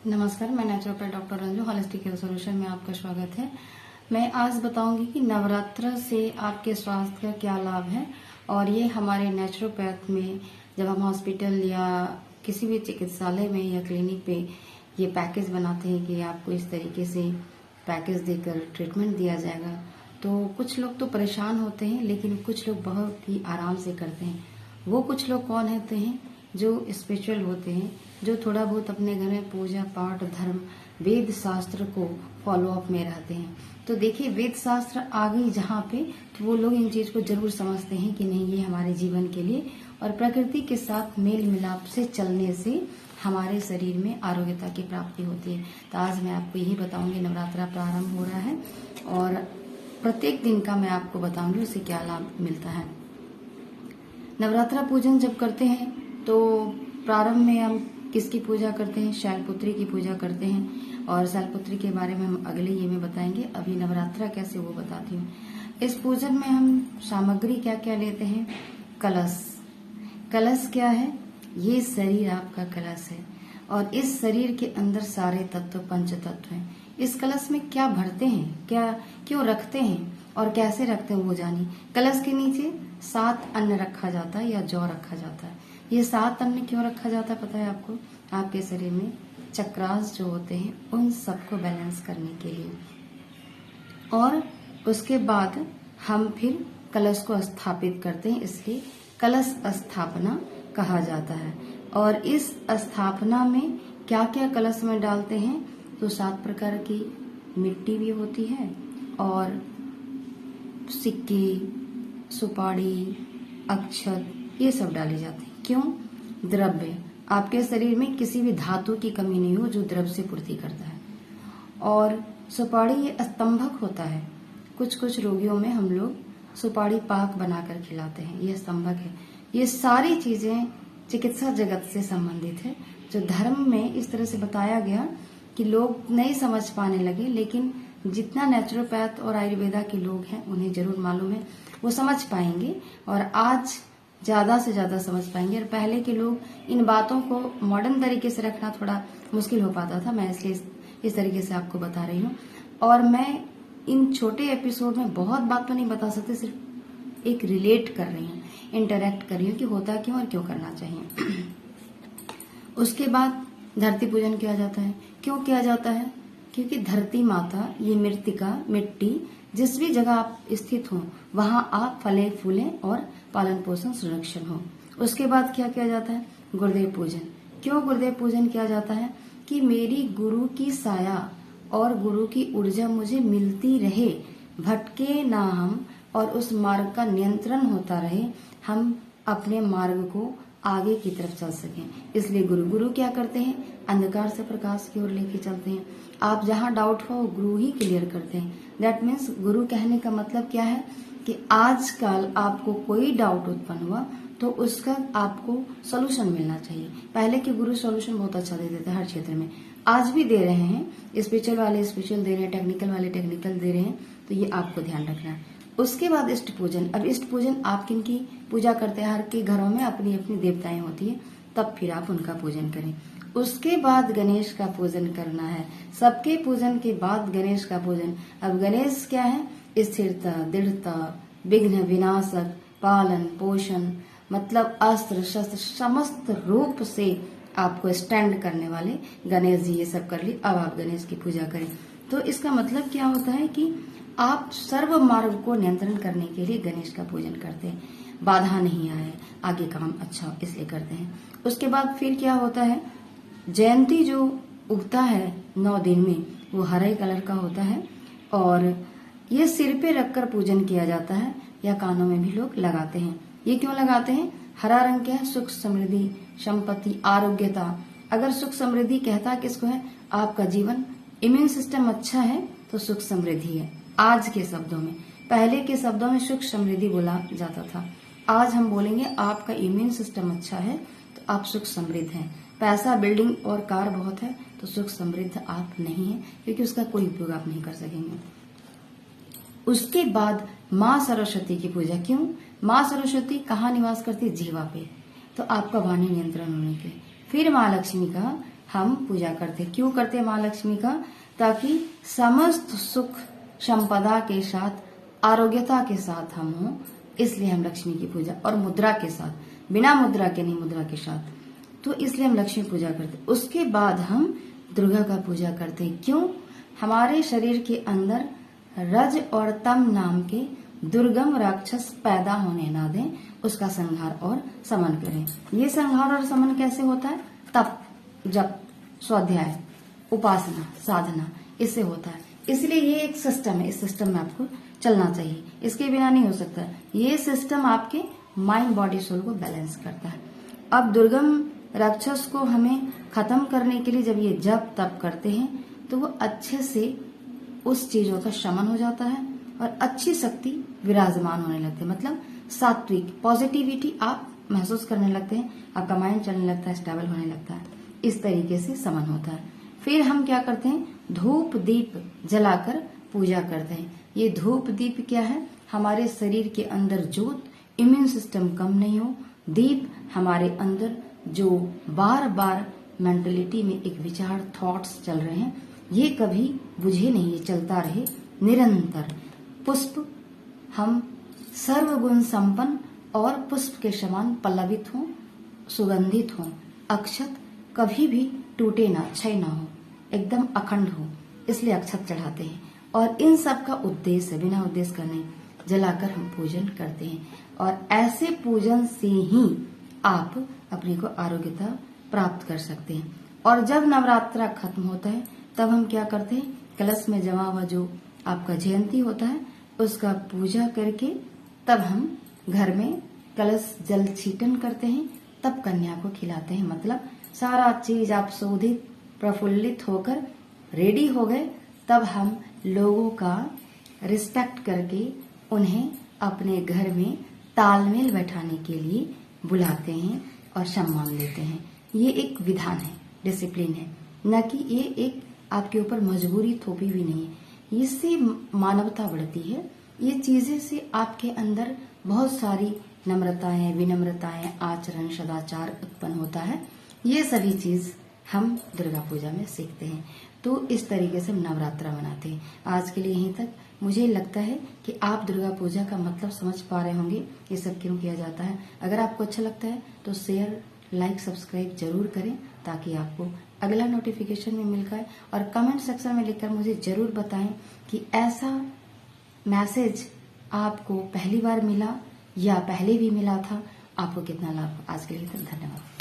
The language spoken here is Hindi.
नमस्कार, मैं naturopath doctor Ranju, holistic health solution में आपका स्वागत है। मैं आज बताऊंगी कि नवरात्र से आपके स्वास्थ्य का क्या लाभ है। और ये हमारे नेचुरोपैथ में जब हम हॉस्पिटल या किसी भी चिकित्सालय में या क्लिनिक पे ये पैकेज बनाते हैं कि आपको इस तरीके से पैकेज देकर ट्रीटमेंट दिया जाएगा, तो कुछ लोग तो परेशान होते हैं, लेकिन कुछ लोग बहुत ही आराम से करते हैं। वो कुछ लोग कौन होते हैं? जो स्पिरिचुअल होते हैं, जो थोड़ा बहुत अपने घर में पूजा पाठ धर्म वेद शास्त्र को फॉलो अप में रहते हैं। तो देखिए, वेद शास्त्र आ गई जहाँ पे, तो वो लोग इन चीज को जरूर समझते हैं कि नहीं, ये हमारे जीवन के लिए और प्रकृति के साथ मेल मिलाप से चलने से हमारे शरीर में आरोग्यता की प्राप्ति होती है। तो आज मैं आपको यही बताऊंगी, नवरात्रा प्रारंभ हो रहा है और प्रत्येक दिन का मैं आपको बताऊंगी उससे क्या लाभ मिलता है। नवरात्रा पूजन जब करते हैं तो प्रारंभ में हम किसकी पूजा करते हैं? शैलपुत्री की पूजा करते हैं। और शैलपुत्री के बारे में हम अगले ये में बताएंगे। अभी नवरात्रा कैसे वो बताती हूँ। इस पूजन में हम सामग्री क्या क्या लेते हैं? कलश। कलश क्या है? ये शरीर आपका कलश है और इस शरीर के अंदर सारे तत्व पंच तत्व हैं। इस कलश में क्या भरते हैं, क्या क्यों रखते हैं और कैसे रखते हैं वो जानिए। कलश के नीचे 7 अन्न रखा जाता है या जौ रखा जाता है। ये 7 अन्न क्यों रखा जाता है पता है आपको? आपके शरीर में चक्रास जो होते हैं उन सबको बैलेंस करने के लिए। और उसके बाद हम फिर कलश को स्थापित करते हैं, इसलिए कलश स्थापना कहा जाता है। और इस स्थापना में क्या क्या कलश में डालते हैं? तो 7 प्रकार की मिट्टी भी होती है और सिक्के, सुपारी, अक्षत, ये सब डाली जाती है। क्यों? द्रव्य। आपके शरीर में किसी भी धातु की कमी नहीं हो जो द्रव्य से पूर्ति करता है। और सुपारी ये स्तंभक होता है। कुछ कुछ रोगियों में हम लोग सुपारी पाक बनाकर खिलाते हैं, ये स्तंभक है। ये सारी चीजें चिकित्सा जगत से संबंधित है, जो धर्म में इस तरह से बताया गया कि लोग नहीं समझ पाने लगे, लेकिन जितना नेचुरोपैथ और आयुर्वेदा के लोग हैं उन्हें जरूर मालूम है, वो समझ पाएंगे और आज ज्यादा से ज्यादा समझ पाएंगे। और पहले के लोग इन बातों को मॉडर्न तरीके से रखना थोड़ा मुश्किल हो पाता था। मैं इसलिए इस तरीके से आपको बता रही हूँ। और मैं इन छोटे एपिसोड में बहुत बात तो नहीं बता सकती, सिर्फ एक रिलेट कर रही हूँ, इंटरेक्ट कर रही हूँ कि होता क्यों और क्यों करना चाहिए। उसके बाद धरती पूजन किया जाता है। क्यों किया जाता है? क्योंकि धरती माता, ये मृतिका, मिट्टी, जिस भी जगह आप स्थित हो वहां आप फले फूलें और पालन पोषण संरक्षण हो। उसके बाद क्या किया जाता है? गुरुदेव पूजन। क्यों गुरुदेव पूजन किया जाता है? कि मेरी गुरु की साया और गुरु की ऊर्जा मुझे मिलती रहे, भटके ना हम और उस मार्ग का नियंत्रण होता रहे, हम अपने मार्ग को आगे की तरफ चल सकें। इसलिए गुरु क्या करते हैं? अंधकार से प्रकाश की ओर लेके चलते हैं। आप जहां डाउट हो गुरु ही क्लियर करते हैं। दैट मीन्स गुरु कहने का मतलब क्या है कि आजकल आपको कोई डाउट उत्पन्न हुआ तो उसका आपको सोल्यूशन मिलना चाहिए। पहले के गुरु सोल्यूशन बहुत अच्छा दे देते हैं हर क्षेत्र में, आज भी दे रहे हैं। स्पिरिचुअल वाले स्पिरिचुअल दे रहे हैं, टेक्निकल वाले टेक्निकल दे रहे हैं, तो ये आपको ध्यान रखना है। उसके बाद इष्ट पूजन। अब इष्ट पूजन आप किनकी पूजा करते हैं? हर के घरों में अपनी अपनी देवताएं होती है, तब फिर आप उनका पूजन करें। उसके बाद गणेश का पूजन करना है। सबके पूजन के बाद गणेश का पूजन। अब गणेश क्या है? स्थिरता, दृढ़ता, विघ्न विनाशक, पालन पोषण, मतलब अस्त्र शस्त्र समस्त रूप से आपको स्टैंड करने वाले गणेश जी। ये सब कर ली, अब आप गणेश की पूजा करें। तो इसका मतलब क्या होता है कि आप सर्व मार्ग को नियंत्रण करने के लिए गणेश का पूजन करते हैं। बाधा नहीं आए, आगे काम अच्छा इसलिए करते हैं। उसके बाद फिर क्या होता है? जयंती जो उगता है 9 दिन में, वो हरे कलर का होता है और ये सिर पे रखकर पूजन किया जाता है या कानों में भी लोग लगाते हैं। ये क्यों लगाते हैं? हरा रंग क्या है? सुख समृद्धि, संपत्ति, आरोग्यता। अगर सुख समृद्धि कहता किसको है? आपका जीवन, इम्यून सिस्टम अच्छा है तो सुख समृद्धि है। आज के शब्दों में, पहले के शब्दों में सुख समृद्धि बोला जाता था। आज हम बोलेंगे आपका इम्यून सिस्टम अच्छा है तो आप सुख समृद्ध हैं। पैसा, बिल्डिंग और कार बहुत है तो सुख समृद्ध आप नहीं है, क्योंकि उसका कोई उपयोग आप नहीं कर सकेंगे। उसके बाद माँ सरस्वती की पूजा। क्यों? माँ सरस्वती कहाँ निवास करती? जीवा पे, तो आपका वाणी नियंत्रण होने के लिए। फिर माँ लक्ष्मी का हम पूजा करते हैं। क्यों करते हैं महालक्ष्मी का? ताकि समस्त सुख संपदा के साथ, आरोग्यता के साथ हम हों, इसलिए हम लक्ष्मी की पूजा, और मुद्रा के साथ, बिना मुद्रा के नहीं, मुद्रा के साथ, तो इसलिए हम लक्ष्मी पूजा करते हैं। उसके बाद हम दुर्गा का पूजा करते हैं। क्यों? हमारे शरीर के अंदर रज और तम नाम के दुर्गम राक्षस पैदा होने ना दें, उसका संहार और समन करें। ये संहार और समन कैसे होता है? तप, जप, स्वाध्याय, उपासना, साधना, इससे होता है। इसलिए ये एक सिस्टम है, इस सिस्टम में आपको चलना चाहिए, इसके बिना नहीं हो सकता। ये सिस्टम आपके माइंड, बॉडी, सोल को बैलेंस करता है। अब दुर्गम राक्षस को हमें खत्म करने के लिए जब ये जप तप करते हैं तो वो अच्छे से उस चीजों का शमन हो जाता है और अच्छी शक्ति विराजमान होने लगती है। मतलब सात्विक पॉजिटिविटी आप महसूस करने लगते हैं, आपका माइंड चलने लगता है, स्टेबल होने लगता है। इस तरीके से समन होता है। फिर हम क्या करते हैं? धूप दीप जलाकर पूजा करते हैं। ये धूप दीप क्या है? हमारे शरीर के अंदर ज्योत, इम्यून सिस्टम कम नहीं हो। दीप हमारे अंदर जो बार बार मेंटलिटी में एक विचार, थॉट्स चल रहे हैं, ये कभी बुझे नहीं, ये चलता रहे निरंतर। पुष्प हम सर्वगुण संपन्न और पुष्प के समान पल्लवित हों, सुगंधित हों। अक्षत कभी भी टूटे ना, क्षय ना हो, एकदम अखंड हो, इसलिए अक्षत चढ़ाते हैं। और इन सब का उद्देश्य, बिना उद्देश्य का नहीं, जलाकर हम पूजन करते हैं। और ऐसे पूजन से ही आप अपने को आरोग्यता प्राप्त कर सकते हैं। और जब नवरात्रा खत्म होता है तब हम क्या करते हैं? कलश में जमा हुआ जो आपका जयंती होता है उसका पूजा करके तब हम घर में कलश जल छीटन करते हैं, तब कन्या को खिलाते हैं। मतलब सारा चीज आप शोधित प्रफुल्लित होकर रेडी हो गए, तब हम लोगों का रिस्पेक्ट करके उन्हें अपने घर में तालमेल बैठाने के लिए बुलाते हैं और सम्मान देते हैं। ये एक विधान है, डिसिप्लिन है, न कि ये एक आपके ऊपर मजबूरी थोपी भी नहीं है। इससे मानवता बढ़ती है। ये चीजें से आपके अंदर बहुत सारी नम्रताएं, विनम्रताएं, आचरण, सदाचार उत्पन्न होता है। ये सभी चीज हम दुर्गा पूजा में सीखते हैं। तो इस तरीके से हम नवरात्रा मनाते हैं। आज के लिए यहीं तक। मुझे लगता है कि आप दुर्गा पूजा का मतलब समझ पा रहे होंगे, ये सब क्यों किया जाता है। अगर आपको अच्छा लगता है तो शेयर, लाइक, सब्सक्राइब जरूर करें ताकि आपको अगला नोटिफिकेशन में मिल पाए। और कमेंट सेक्शन में लिखकर मुझे जरूर बताएं कि ऐसा मैसेज आपको पहली बार मिला या पहले भी मिला था, आपको कितना लाभ। आज के लिए धन्यवाद।